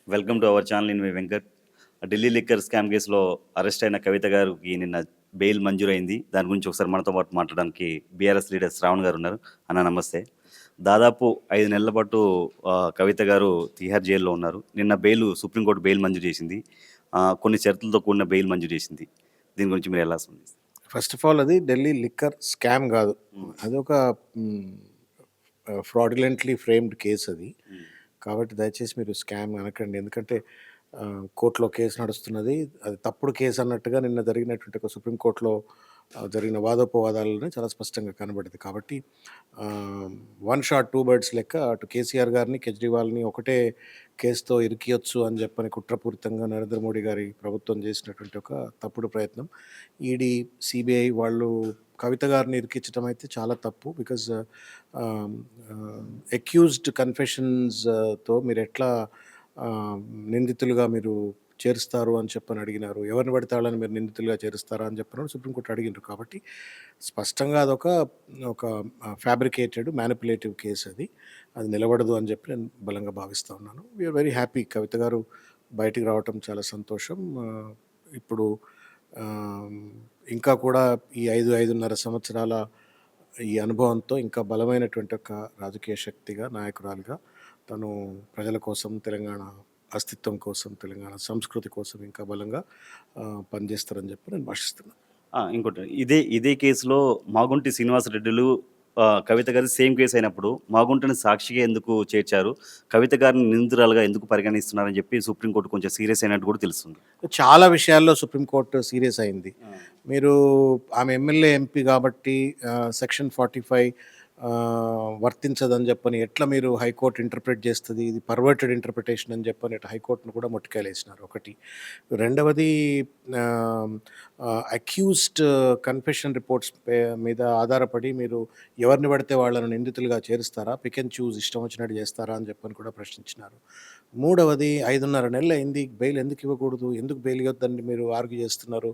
Welcome to our channel. నేను మీ Venkat. Delhi liquor scam కేసులో arrest అయిన కవిత గారికి నిన్న బెయిల్ మంజూరైంది. దాని గురించి ఒకసారి మనతో పాటు మాట్లాడడానికి బీఆర్ఎస్ లీడర్ శ్రావణ్ గారు ఉన్నారు. అన్న నమస్తే. దాదాపు 5 నెలల పాటు కవిత గారు తిహార్ జైల్లో ఉన్నారు. నిన్న సుప్రీంకోర్టు బెయిల్ మంజూరు చేసింది. కొన్ని షరతులతో కూడిన బెయిల్ మంజూరు చేసింది. దీని గురించి మీరు ఎలా స్పందిస్తారు? ఫస్ట్ ఆఫ్ ఆల్ అది ఢిల్లీ లిక్కర్ స్కామ్ కాదు, అదొక ఫ్రాడ్యులెంట్లీ ఫ్రేమ్డ్ కేసు అది. కాబట్టి దయచేసి మీరు స్కామ్ అనకండి. ఎందుకంటే కోర్టులో కేసు నడుస్తున్నది, అది తప్పుడు కేసు అన్నట్టుగా నిన్న జరిగినటువంటి ఒక సుప్రీంకోర్టులో జరిగిన వాదోపవాదాలను చాలా స్పష్టంగా కనబడింది. కాబట్టి వన్ షాట్ టూ బర్డ్స్ లెక్క అటు కేసీఆర్ గారిని కేజ్రీవాల్ని ఒకటే కేసుతో ఇరికియొచ్చు అని చెప్పని కుట్రపూరితంగా నరేంద్ర మోడీ గారి ప్రభుత్వం చేసినటువంటి ఒక తప్పుడు ప్రయత్నం. ఈడీ, సిబిఐ వాళ్ళు కవిత గారిని ఇరికించడం అయితే చాలా తప్పు. బికాజ్ అక్యూజ్డ్ కన్ఫెషన్స్తో మీరు ఎట్లా నిందితులుగా మీరు చేరుస్తారు అని చెప్పని అడిగినారు. ఎవరిని పడితే వాళ్ళని మీరు నిందితులుగా చేరుస్తారా అని చెప్పినప్పుడు సుప్రీంకోర్టు అడిగినారు. కాబట్టి స్పష్టంగా అదొక ఒక ఫ్యాబ్రికేటెడ్ మ్యానిపులేటివ్ కేసు అది నిలబడదు అని చెప్పి నేను బలంగా భావిస్తూ ఉన్నాను. We are very happy. కవిత గారు బయటికి రావటం చాలా సంతోషం. ఇప్పుడు ఇంకా కూడా ఈ 5-5.5 సంవత్సరాల ఈ అనుభవంతో ఇంకా బలమైనటువంటి ఒక రాజకీయ శక్తిగా, నాయకురాలుగా తను ప్రజల కోసం, తెలంగాణ అస్తిత్వం కోసం, తెలంగాణ సంస్కృతి కోసం ఇంకా బలంగా పనిచేస్తారని చెప్పి నేను భాషిస్తున్నాను. ఇంకోటి, ఇదే కేసులో మాగుంటి శ్రీనివాసరెడ్డిలు కవిత గారి సేమ్ కేసు అయినప్పుడు మాగుంటని సాక్షిగా ఎందుకు చేర్చారు, కవిత గారిని నిందితురాలుగా ఎందుకు పరిగణిస్తున్నారని చెప్పి సుప్రీంకోర్టు కొంచెం సీరియస్ అయినట్టు కూడా తెలుస్తుంది. చాలా విషయాల్లో సుప్రీంకోర్టు సీరియస్ అయింది. మీరు ఆమె ఎమ్మెల్యే, ఎంపీ కాబట్టి సెక్షన్ 45 వర్తించదని చెప్పని ఎట్లా మీరు హైకోర్టు ఇంటర్ప్రిట్ చేస్తుంది, ఇది పర్వర్టెడ్ ఇంటర్ప్రిటేషన్ అని చెప్పని హైకోర్టును కూడా మొట్టికాయలేసినారు. ఒకటి. రెండవది, అక్యూజ్డ్ కన్ఫెషన్ రిపోర్ట్స్ మీద ఆధారపడి మీరు ఎవరిని పడితే వాళ్ళను నిందితులుగా చేరుస్తారా, పిక్ అండ్ చూజ్ ఇష్టం వచ్చినట్టు చేస్తారా అని చెప్పని కూడా ప్రశ్నించినారు. మూడవది, 5.5 నెలలు అయింది, బెయిల్ ఎందుకు ఇవ్వకూడదు, ఎందుకు బెయిల్ ఇవ్వద్దని మీరు ఆర్గ్యూ చేస్తున్నారు.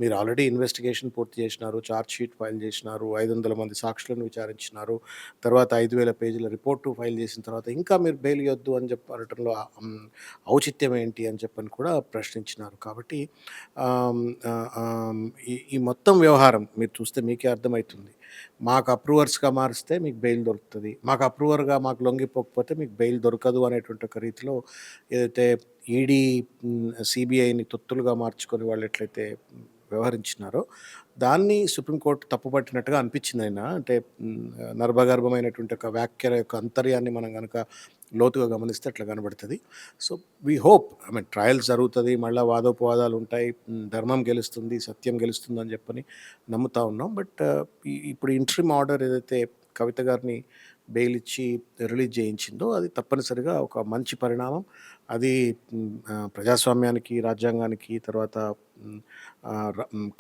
మీరు ఆల్రెడీ ఇన్వెస్టిగేషన్ పూర్తి చేసినారు, ఛార్జ్ షీట్ ఫైల్ చేసినారు, 500 మంది సాక్షులను విచారించినారు, తర్వాత 5,000 పేజీల రిపోర్టు ఫైల్ చేసిన తర్వాత ఇంకా మీరు బెయిల్ ఇవ్వద్దు అని చెప్పడంలో ఔచిత్యం ఏంటి అని చెప్పని కూడా ప్రశ్నించినారు. కాబట్టి ఈ మొత్తం వ్యవహారం మీరు చూస్తే మీకే అర్థమవుతుంది. మాకు అప్రూవర్స్గా మారిస్తే మీకు బెయిల్ దొరుకుతుంది, మాకు అప్రూవర్గా మాకు లొంగిపోకపోతే మీకు బెయిల్ దొరకదు అనేటువంటి ఒక రీతిలో ఏదైతే ఈడీ, సిబిఐని తొత్తులుగా మార్చుకొని వాళ్ళు ఎట్లయితే వ్యవహరించినారో దాన్ని సుప్రీంకోర్టు తప్పుపట్టినట్టుగా అనిపించింది. అయినా అంటే నర్భగర్భమైనటువంటి ఒక వ్యాఖ్యల యొక్క అంతర్యాన్ని మనం కనుక లోతుగా గమనిస్తే అట్లా కనబడుతుంది. సో వీ హోప్, ట్రయల్స్ జరుగుతుంది, మళ్ళీ వాదోపవాదాలు ఉంటాయి, ధర్మం గెలుస్తుంది, సత్యం గెలుస్తుంది అని చెప్పని నమ్ముతా ఉన్నాం. బట్ ఇప్పుడు ఇంట్రిమ్ ఆర్డర్ ఏదైతే కవిత గారిని బెయిల్ ఇచ్చి రిలీజ్ చేయించిందో అది తప్పనిసరిగా ఒక మంచి పరిణామం. అది ప్రజాస్వామ్యానికి, రాజ్యాంగానికి, తర్వాత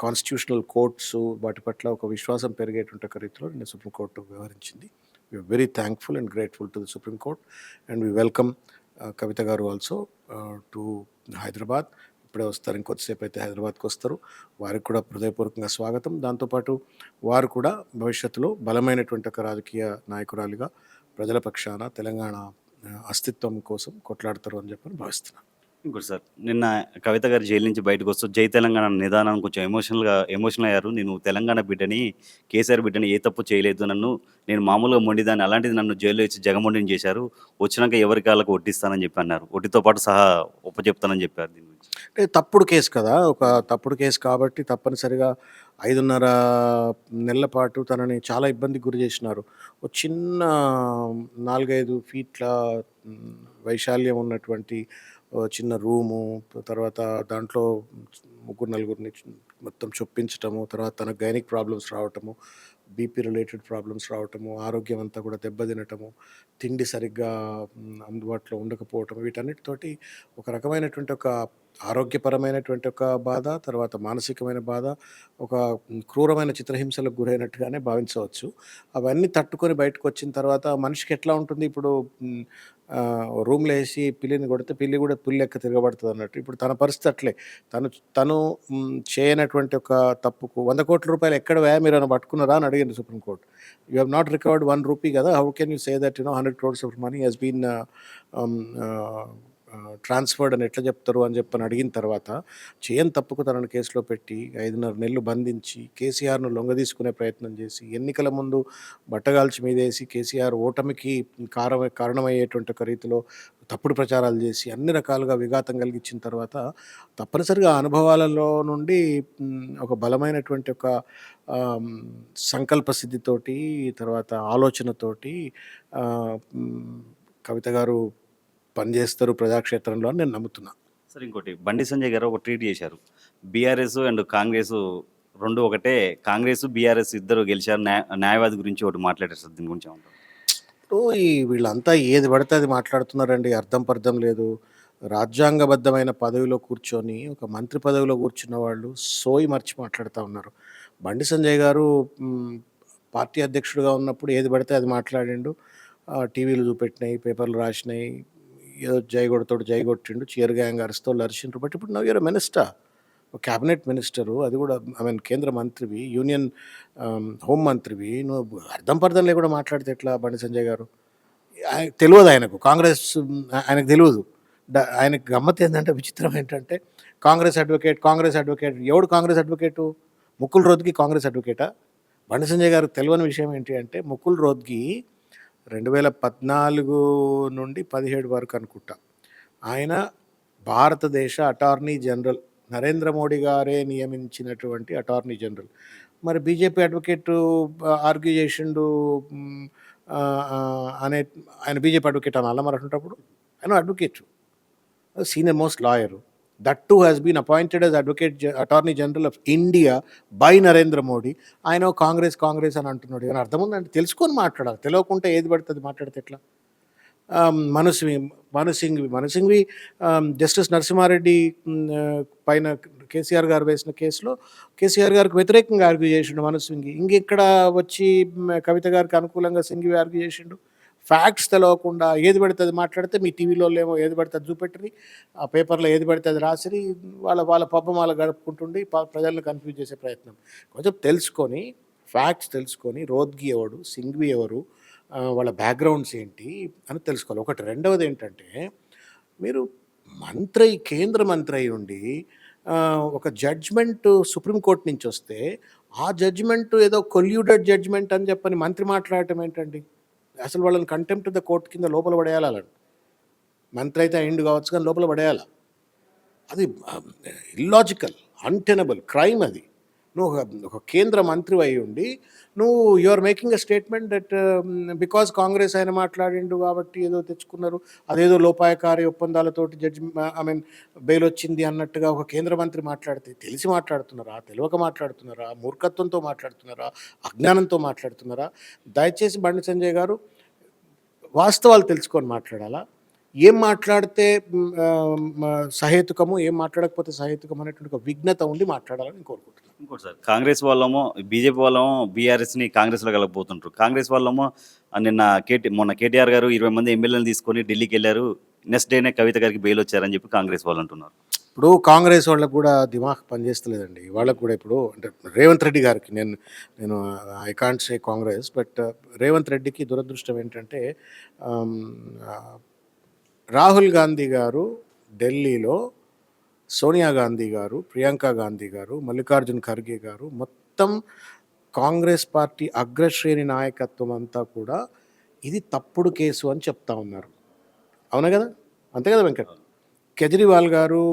కాన్స్టిట్యూషనల్ కోర్ట్స్ వాటి పట్ల ఒక విశ్వాసం పెరిగేటువంటి ఒక రీతిలో నిన్న సుప్రీంకోర్టు వ్యవహరించింది. We're very thankful and grateful to the supreme court and we welcome Kavitha గారు ఆల్సో టు హైదరాబాద్. ఇప్పుడే వస్తారు, ఇంకొద్దిసేపు అయితే హైదరాబాద్కి వస్తారు. వారికి కూడా హృదయపూర్వకంగా స్వాగతం. దాంతోపాటు వారు కూడా భవిష్యత్తులో బలమైనటువంటి ఒక రాజకీయ నాయకురాలిగా ప్రజల పక్షాన తెలంగాణ అస్తిత్వం కోసం కొట్లాడతారు అని చెప్పని భావిస్తున్నాను. ఇంకోటి సార్, నిన్న కవిత గారు జైలు నుంచి బయటకు వస్తూ జై తెలంగాణ నిదానం కొంచెం ఎమోషనల్ అయ్యారు. నేను తెలంగాణ బిడ్డని, కేసీఆర్ బిడ్డని, ఏ తప్పు చేయలేదు, నేను మామూలుగా మొండిదాన్ని, అలాంటిది నన్ను జైల్లో ఇచ్చి జగమొండిని చేశారు, వచ్చినాక ఎవరి కాళ్ళకు వడ్డిస్తానని చెప్పి అన్నారు. వడ్డీతో పాటు సహా చెప్తానని చెప్పారు. దీని గురించి అంటే తప్పుడు కేసు కదా, ఒక తప్పుడు కేసు కాబట్టి తప్పనిసరిగా 5.5 నెలల పాటు తనని చాలా ఇబ్బందికి గురి చేసినారు. ఒక చిన్న 4-5 ఫీట్ల వైశాల్యం ఉన్నటువంటి చిన్న రూము, తర్వాత దాంట్లో 3-4 మొత్తం చొప్పించటము, తర్వాత తనకు గైనిక్ ప్రాబ్లమ్స్ రావటము, బీపీ రిలేటెడ్ ప్రాబ్లమ్స్ రావటము, ఆరోగ్యం అంతా కూడా దెబ్బతినటము, తిండి సరిగ్గా అందుబాటులో ఉండకపోవటం, వీటన్నిటితోటి ఒక రకమైనటువంటి ఒక ఆరోగ్యపరమైనటువంటి ఒక బాధ, తర్వాత మానసికమైన బాధ, ఒక క్రూరమైన చిత్రహింసలకు గురైనట్టుగానే భావించవచ్చు. అవన్నీ తట్టుకొని బయటకు వచ్చిన తర్వాత మనిషికి ఎట్లా ఉంటుంది, ఇప్పుడు రూమ్లో వేసి పిల్లిని కొడితే పిల్లి కూడా పుల్లి లెక్క తిరగబడుతుంది అన్నట్టు ఇప్పుడు తన పరిస్థితి అట్లే. తను చేయనటువంటి ఒక తప్పుకు 100 కోట్ల రూపాయలు ఎక్కడ మీరు అని పట్టుకున్నారా అని అడిగింది supreme court. You have not recovered 1 rupee కదా, how can you say that 100 crores of money has been transferred అని ఎట్లా చెప్తారు అని చెప్పని అడిగిన తర్వాత, చేయని తప్పుకు తనను కేసులో పెట్టి 5.5 నెలలు బంధించి, కేసీఆర్‌ను లొంగదీసుకునే ప్రయత్నం చేసి, ఎన్నికల ముందు బట్టగాల్చి మీదేసి కేసీఆర్ ఓటమికి కారణమయ్యేటువంటి ఒక రీతిలో తప్పుడు ప్రచారాలు చేసి, అన్ని రకాలుగా విఘాతం కలిగించిన తర్వాత, తప్పనిసరిగా ఆ అనుభవాలలో నుండి ఒక బలమైనటువంటి ఒక ఆహ్, సంకల్ప సిద్ధితోటి, తర్వాత ఆలోచనతోటి కవిత గారు పనిచేస్తారు ప్రజాక్షేత్రంలో అని నేను నమ్ముతున్నా. సార్ ఇంకోటి బండి సంజయ్ గారు ఒక ట్వీట్ చేశారు. బీఆర్ఎస్ అండ్ కాంగ్రెస్ 2 ఒకటే. కాంగ్రెస్, బీఆర్ఎస్ ఇద్దరు గెలిచారు. న్యాయవాది గురించి ఒకటి మాట్లాడారు సార్. దీని గురించి ఏమంటారు? ఇప్పుడు వీళ్ళంతా ఏది పడితే అది మాట్లాడుతున్నారండి. అర్థం పర్థం లేదు. రాజ్యాంగబద్ధమైన పదవిలో కూర్చొని, ఒక మంత్రి పదవిలో కూర్చున్న వాళ్ళు సోయి మర్చి మాట్లాడుతా ఉన్నారు. బండి సంజయ్ గారు పార్టీ అధ్యక్షుడిగా ఉన్నప్పుడు ఏది పడితే అది మాట్లాడిండు. టీవీలు చూపెట్టినాయి, పేపర్లు రాసినాయి. ఏదో జై కొడతాడు, జై కొట్టిండు. చీర్ గ్యాంగ్ అరిస్తోళ్ళు అరిచిండ్రు. బట్ ఇప్పుడు నౌ యూర్ ఎ మినిస్టర్. ఒక క్యాబినెట్ మినిస్టరు. అది కూడా ఐ మీన్ కేంద్ర మంత్రివి, యూనియన్ హోం మంత్రివి. నువ్వు అర్థం పర్థం లేకుండా మాట్లాడితే ఎట్లా బండి సంజయ్ గారు? తెలియదు ఆయనకు. కాంగ్రెస్ ఆయనకు తెలియదు. ఆయనకు గమ్మత్తు ఏంటంటే, విచిత్రం ఏంటంటే, కాంగ్రెస్ అడ్వకేట్, కాంగ్రెస్ అడ్వకేట్. ఎవడు కాంగ్రెస్ అడ్వకేటు? ముకుల్ రోత్గి కాంగ్రెస్ అడ్వకేటా? బండి సంజయ్ గారికి తెలియని విషయం ఏంటి అంటే, ముకుల్ రోత్గి 2014 నుండి 17 వరకు అనుకుంటా, ఆయన భారతదేశ అటార్నీ జనరల్, నరేంద్ర మోడీ గారే నియమించినటువంటి అటార్నీ జనరల్. మరి బీజేపీ అడ్వకేటు ఆర్గ్యూ చేసిండు అనే, ఆయన బీజేపీ అడ్వకేట్ అనాలా మరి అటువంటప్పుడు? ఆయన advocate, senior most lawyer. That too has been appointed as attorney general of India by Narendra Modi. ఆయన కాంగ్రెస్ కాంగ్రెస్ అని అంటున్నాడు. ఏమైనా అర్థం ఉందంటే తెలుసుకొని మాట్లాడాలి. తెలియకుంటే ఏది పడుతుంది మాట్లాడితే ఎట్లా? మనుసింఘ్వి జస్టిస్ నరసింహారెడ్డి పైన కేసీఆర్ గారు వేసిన కేసులో కేసీఆర్ గారికి వ్యతిరేకంగా ఆర్గ్యూ చేసిండు మనుసింఘ్వి. ఇంకెక్కడ వచ్చి కవిత గారికి అనుకూలంగా సింఘ్వి ఆర్గ్యూ చేసిండు? ఫ్యాక్ట్స్ తెలవకుండా ఏది పడితే అది మాట్లాడితే, మీ టీవీలో ఏమో ఏది పడితే అది చూపెట్టరి, ఆ పేపర్లో ఏది పడితే అది రాసిరి, వాళ్ళ పబ్బం వాళ్ళు గడుపుకుంటుండి ప్రజలను కన్ఫ్యూజ్ చేసే ప్రయత్నం. కొంచెం తెలుసుకొని, ఫ్యాక్ట్స్ తెలుసుకొని, రోద్గి ఎవడు, సింఘ్వి ఎవరు, వాళ్ళ బ్యాక్గ్రౌండ్స్ ఏంటి అని తెలుసుకోవాలి. ఒకటి. రెండవది ఏంటంటే, మీరు కేంద్ర మంత్రి అయి ఉండి ఒక జడ్జ్మెంట్ సుప్రీంకోర్టు నుంచి వస్తే, ఆ జడ్జ్మెంట్ ఏదో కొల్యూడెడ్ జడ్జ్మెంట్ అని చెప్పని మంత్రి మాట్లాడటం ఏంటండి? అసలు వాళ్ళని కంటెంప్ట్ ద కోర్ట్ కింద లోపల పడేయాలి. అలాంటి మంత్రి అయితే అయిండు కావచ్చు, కానీ లోపల పడేయాలి. అది ఇల్లాజికల్, అన్టెనబుల్ క్రైమ్ అది. నువ్వు ఒక కేంద్ర మంత్రి అయి ఉండి నువ్వు you are making a statement that because Congress ఆయన మాట్లాడిండు కాబట్టి ఏదో తెచ్చుకున్నారు, అదేదో లోపాయకారి ఒప్పందాలతోటి బెయిల్ వచ్చింది అన్నట్టుగా ఒక కేంద్ర మంత్రి మాట్లాడితే, తెలిసి మాట్లాడుతున్నారా, తెలియక మాట్లాడుతున్నారా, మూర్ఖత్వంతో మాట్లాడుతున్నారా, అజ్ఞానంతో మాట్లాడుతున్నారా? దయచేసి బండి సంజయ్ గారు వాస్తవాలు తెలుసుకొని మాట్లాడాలా. ఏం మాట్లాడితే సహేతుకము, ఏం మాట్లాడకపోతే సహేతుకం అనేటువంటి ఒక విఘ్నత ఉండి మాట్లాడాలని కోరుకుంటున్నాను. ఇంకోటి సార్, కాంగ్రెస్ వాళ్ళేమో బీజేపీ వాళ్ళేమో బీఆర్ఎస్ని కాంగ్రెస్లో కలగబోతుంటారు. కాంగ్రెస్ వాళ్ళేమో నిన్న మొన్న కేటీఆర్ గారు 20 మంది ఎమ్మెల్యేలను తీసుకొని ఢిల్లీకి వెళ్ళారు, నెక్స్ట్ డేనే కవిత గారికి బెయిల్ వచ్చారని చెప్పి కాంగ్రెస్ వాళ్ళు అంటున్నారు. ఇప్పుడు కాంగ్రెస్ వాళ్ళకు కూడా దిమాగ్ పనిచేస్తలేదండి. వాళ్ళకు కూడా ఇప్పుడు అంటే రేవంత్ రెడ్డి గారికి నేను I can't say Congress, but Revanth రెడ్డికి దురదృష్టం ఏంటంటే, రాహుల్ గాంధీ గారు ఢిల్లీలో, సోనియా గాంధీ గారు, ప్రియాంక గాంధీ గారు, మల్లికార్జున్ ఖర్గే గారు, మొత్తం కాంగ్రెస్ పార్టీ అగ్రశ్రేణి నాయకత్వం అంతా కూడా ఇది తప్పుడు కేసు అని చెప్తా ఉన్నారు. అవునా కదా? అంతే కదా వెంకట్? కేజ్రీవాల్ గారు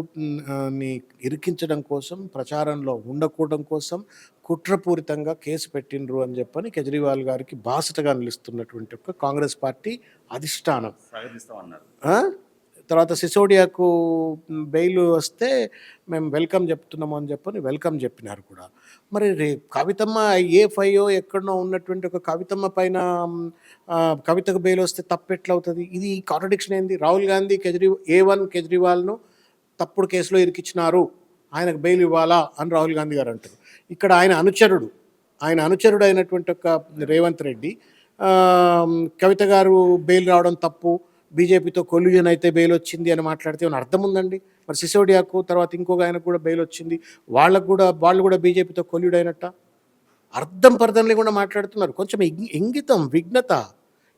ని ఇరికించడం కోసం, ప్రచారంలో ఉండకూడడం కోసం కుట్రపూరితంగా కేసు పెట్టిండ్రు అని చెప్పని కేజ్రీవాల్ గారికి బాసటగా నిలుస్తున్నటువంటి ఒక కాంగ్రెస్ పార్టీ అధిష్టానం. తర్వాత సిసోడియాకు బెయిల్ వస్తే మేము వెల్కమ్ చెప్తున్నాము అని చెప్పని వెల్కమ్ చెప్పినారు కూడా. మరి కవితమ్మ ఏ5 ఎక్కడనో ఉన్నటువంటి ఒక కవితమ్మ పైన కవితకు బెయిల్ వస్తే తప్పెట్లవుతుంది? ఇది కాంట్రడిక్షన్ ఏంది? రాహుల్ గాంధీ A1 కేజ్రీవాల్ను తప్పుడు కేసులో ఇరికిచ్చినారు, ఆయనకు బెయిల్ ఇవ్వాలా అని రాహుల్ గాంధీ గారు అంటారు. ఇక్కడ ఆయన అనుచరుడు అయినటువంటి ఒక రేవంత్ రెడ్డి కవిత గారు బెయిల్ రావడం తప్పు, బీజేపీతో కొల్యూజన్ అయితే బెయిల్ వచ్చింది అని మాట్లాడితే ఏమైనా అర్థం ఉందండి? మరి సిసోడియాకు తర్వాత ఇంకొక ఆయనకు కూడా బెయిల్ వచ్చింది, వాళ్ళు కూడా బీజేపీతో కొల్యూడ్ అయినట్ట? అర్థం పర్థం లేకుండా మాట్లాడుతున్నారు. కొంచెం ఇంగితం, విఘ్నత,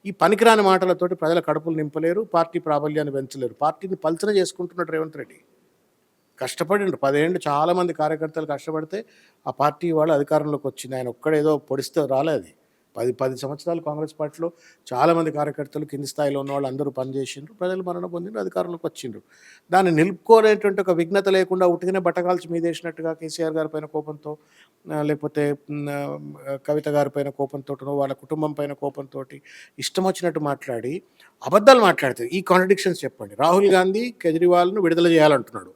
ఈ పనికిరాని మాటలతోటి ప్రజల కడుపులు నింపలేరు, పార్టీ ప్రాబల్యాన్ని పెంచలేరు. పార్టీని పల్చన చేసుకుంటున్నాడు రేవంత్ రెడ్డి. కష్టపడిండు 10 ఏళ్ళు చాలామంది కార్యకర్తలు కష్టపడితే ఆ పార్టీ వాళ్ళు అధికారంలోకి వచ్చింది. ఆయన ఒక్కడేదో పొడిస్తే రాలే అది. 10 సంవత్సరాలు కాంగ్రెస్ పార్టీలో చాలామంది కార్యకర్తలు కింది స్థాయిలో ఉన్న వాళ్ళు అందరూ పనిచేసిండ్రు. ప్రజలు మరణ పొందిండ్రు, అధికారంలోకి వచ్చిండ్రు. దాన్ని నిలుపుకోలేటువంటి ఒక విఘ్నత లేకుండా ఉట్టిగానే బట్టకాల్చి మీదేసినట్టుగా కేసీఆర్ గారి పైన కోపంతో లేకపోతే కవిత గారి పైన కోపంతోటనో వాళ్ళ కుటుంబం పైన కోపంతోటి ఇష్టం వచ్చినట్టు మాట్లాడి అబద్ధాలు మాట్లాడతారు. ఈ కాంట్రడిక్షన్స్ చెప్పండి. రాహుల్ గాంధీ కేజ్రీవాల్ను విడుదల చేయాలంటున్నాడు,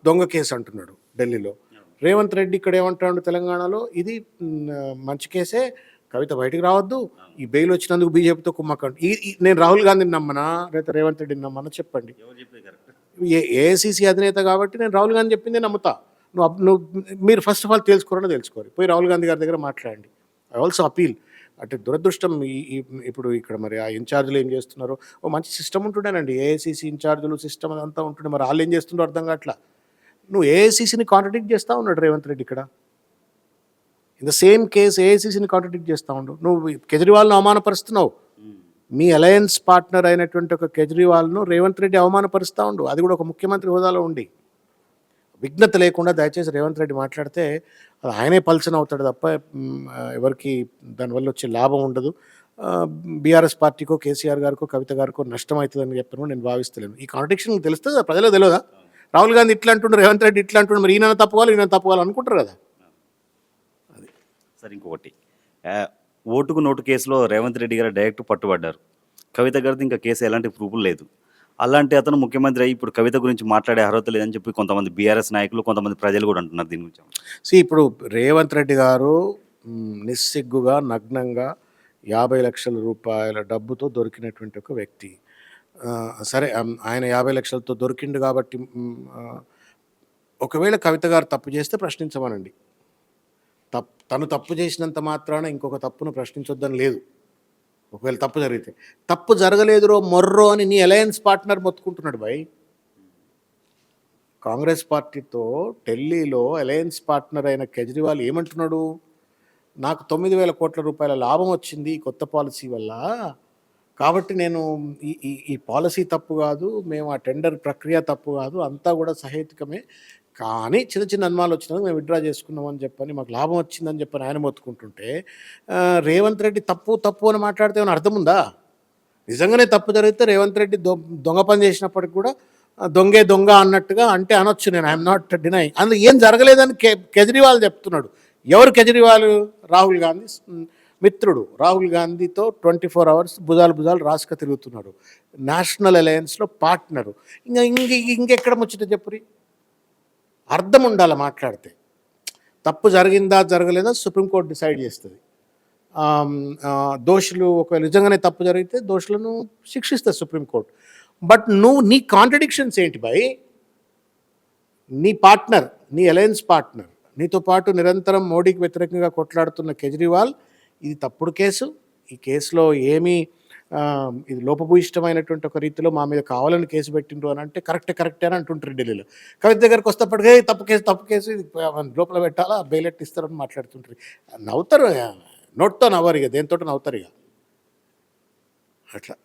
దొంగ కేసు అంటున్నాడు ఢిల్లీలో. రేవంత్ రెడ్డి ఇక్కడ ఏమంటాడు తెలంగాణలో, ఇది మంచి కేసే, కవిత బయటికి రావద్దు, ఈ బెయిల్ వచ్చినందుకు బీజేపీతో కుమ్మకండి. నేను రాహుల్ గాంధీని నమ్మనా లేదా రేవంత్ రెడ్డిని నమ్మనా చెప్పండి. ఏఐసీసీ అధినేత కాబట్టి నేను రాహుల్ గాంధీ చెప్పిందే నమ్ముతా. నువ్వు మీరు ఫస్ట్ ఆఫ్ ఆల్ తెలుసుకోరు, పోయి రాహుల్ గాంధీ గారి దగ్గర మాట్లాడండి. I also appeal. అంటే దురదృష్టం ఇప్పుడు ఇక్కడ మరి ఆ ఇన్ఛార్జీలు ఏం చేస్తున్నారో, ఓ మంచి సిస్టమ్ ఉంటుండేనండి, ఏఐసీసీ ఇన్ఛార్జీలు సిస్టమ్ అదంతా ఉంటుండే. మరి వాళ్ళు ఏం చేస్తుండో అర్థం కావట్లా. నువ్వు ఏఐసీసీని కాంట్రడిక్ట్ చేస్తూ ఉన్నాడు రేవంత్ రెడ్డి ఇక్కడ. ఇన్ ద సేమ్ కేసు ఏఐసీసీని కాంట్రడిక్ట్ చేస్తూ ఉండు. నువ్వు కేజ్రీవాల్ను అవమానపరుస్తున్నావు. మీ అలయన్స్ పార్ట్నర్ అయినటువంటి ఒక కేజ్రీవాల్ను రేవంత్ రెడ్డి అవమానపరుస్తూ ఉండు, అది కూడా ఒక ముఖ్యమంత్రి హోదాలో ఉండి. విఘ్నత లేకుండా దయచేసి రేవంత్ రెడ్డి మాట్లాడితే అది ఆయనే పల్చన అవుతాడు తప్ప ఎవరికి దానివల్ల వచ్చే లాభం ఉండదు. బీఆర్ఎస్ పార్టీకో కేసీఆర్ గారికో కవిత గారికో నష్టం అవుతుందని చెప్పను నేను భావిస్తలేను. ఈ కాంట్రడిక్షన్ తెలుస్తుంది ప్రజలకు తెలియదా? రాహుల్ గాంధీ ఇట్లా అంటుండ్రు, రేవంత్ రెడ్డి ఇట్లా అంటుండ్రు, మరి ఈయన తప్పుకోవాలి అనుకుంటారు కదా. అది సార్ ఇంకొకటి, ఓటుకు నోటు కేసులో రేవంత్ రెడ్డి గారు డైరెక్ట్ పట్టుబడ్డారు. కవిత గారిది ఇంకా కేసు ఎలాంటి ప్రూఫ్లు లేదు. అలాంటి అతను ముఖ్యమంత్రి అయ్యి ఇప్పుడు కవిత గురించి మాట్లాడే అర్హత లేదని చెప్పి కొంతమంది బీఆర్ఎస్ నాయకులు, కొంతమంది ప్రజలు కూడా అంటున్నారు దీని గురించి. ఇప్పుడు రేవంత్ రెడ్డి గారు నిస్సిగ్గుగా నగ్నంగా 50 లక్షల రూపాయల డబ్బుతో దొరికినటువంటి ఒక వ్యక్తి. సరే, ఆయన 50 లక్షలతో దొరికిండు కాబట్టి ఒకవేళ కవిత గారు తప్పు చేస్తే ప్రశ్నించమనండి. తను తప్పు చేసినంత మాత్రాన ఇంకొక తప్పును ప్రశ్నించొద్దని లేదు. ఒకవేళ తప్పు జరిగితే, తప్పు జరగలేదురో మొర్రో అని నీ అలయన్స్ పార్ట్నర్ మొత్తుకుంటున్నాడు భయ్. కాంగ్రెస్ పార్టీతో ఢిల్లీలో అలయన్స్ పార్ట్నర్ అయిన కేజ్రీవాల్ ఏమంటున్నాడు, నాకు 9,000 కోట్ల రూపాయల లాభం వచ్చింది ఈ కొత్త పాలసీ వల్ల, కాబట్టి నేను ఈ పాలసీ తప్పు కాదు, మేము ఆ టెండర్ ప్రక్రియ తప్పు కాదు, అంతా కూడా సహేతుకమే, కానీ చిన్న చిన్న అనుమానాలు వచ్చినందుకు మేము విత్డ్రా చేసుకున్నామని చెప్పని, మాకు లాభం వచ్చిందని చెప్పని ఆయన మొత్తుకుంటుంటే రేవంత్ రెడ్డి తప్పు అని మాట్లాడితే ఏమైనా అర్థం ఉందా? నిజంగానే తప్పు జరిగితే రేవంత్ రెడ్డి దొంగ పని చేసినప్పటికి కూడా దొంగ అన్నట్టుగా అంటే అనొచ్చు. నేను ఐఎమ్ నాట్ డినై. అందులో ఏం జరగలేదని కేజ్రీవాల్ చెప్తున్నాడు. ఎవరు కేజ్రీవాల్? రాహుల్ గాంధీ మిత్రుడు. రాహుల్ గాంధీతో 24 hours భుజాలు రాసుక తిరుగుతున్నాడు. నేషనల్ అలయన్స్లో పార్ట్నరు. ఇంకెక్కడ ముచ్చట చెప్పురి. అర్థం ఉండాలి మాట్లాడితే. తప్పు జరిగిందా జరగలేదా సుప్రీంకోర్టు డిసైడ్ చేస్తుంది. దోషులు ఒకవేళ నిజంగానే తప్పు జరిగితే దోషులను శిక్షిస్తుంది సుప్రీంకోర్టు. బట్ నీ కాంట్రడిక్షన్స్ ఏంటి భయ్? నీ పార్ట్నర్, నీ అలయన్స్ పార్ట్నర్, నీతో పాటు నిరంతరం మోడీకి వ్యతిరేకంగా కొట్లాడుతున్న కేజ్రీవాల్, ఇది తప్పుడు కేసు, ఈ కేసులో ఏమీ ఇది లోపభూయిష్టమైనటువంటి ఒక రీతిలో మా మీద కావాలని కేసు పెట్టిండ్రు అని అంటే కరెక్టే అని అంటుంటారు ఢిల్లీలో. కవిత దగ్గరకు వస్తేప్పటికే తప్పు కేసు ఇది లోపల పెట్టాలా, బెయిలెట్ ఇస్తారని మాట్లాడుతుంటారు. నవ్వుతారు, నోట్తో నవ్వరు, ఇక దేంతో నవ్వుతారు ఇక అట్లా.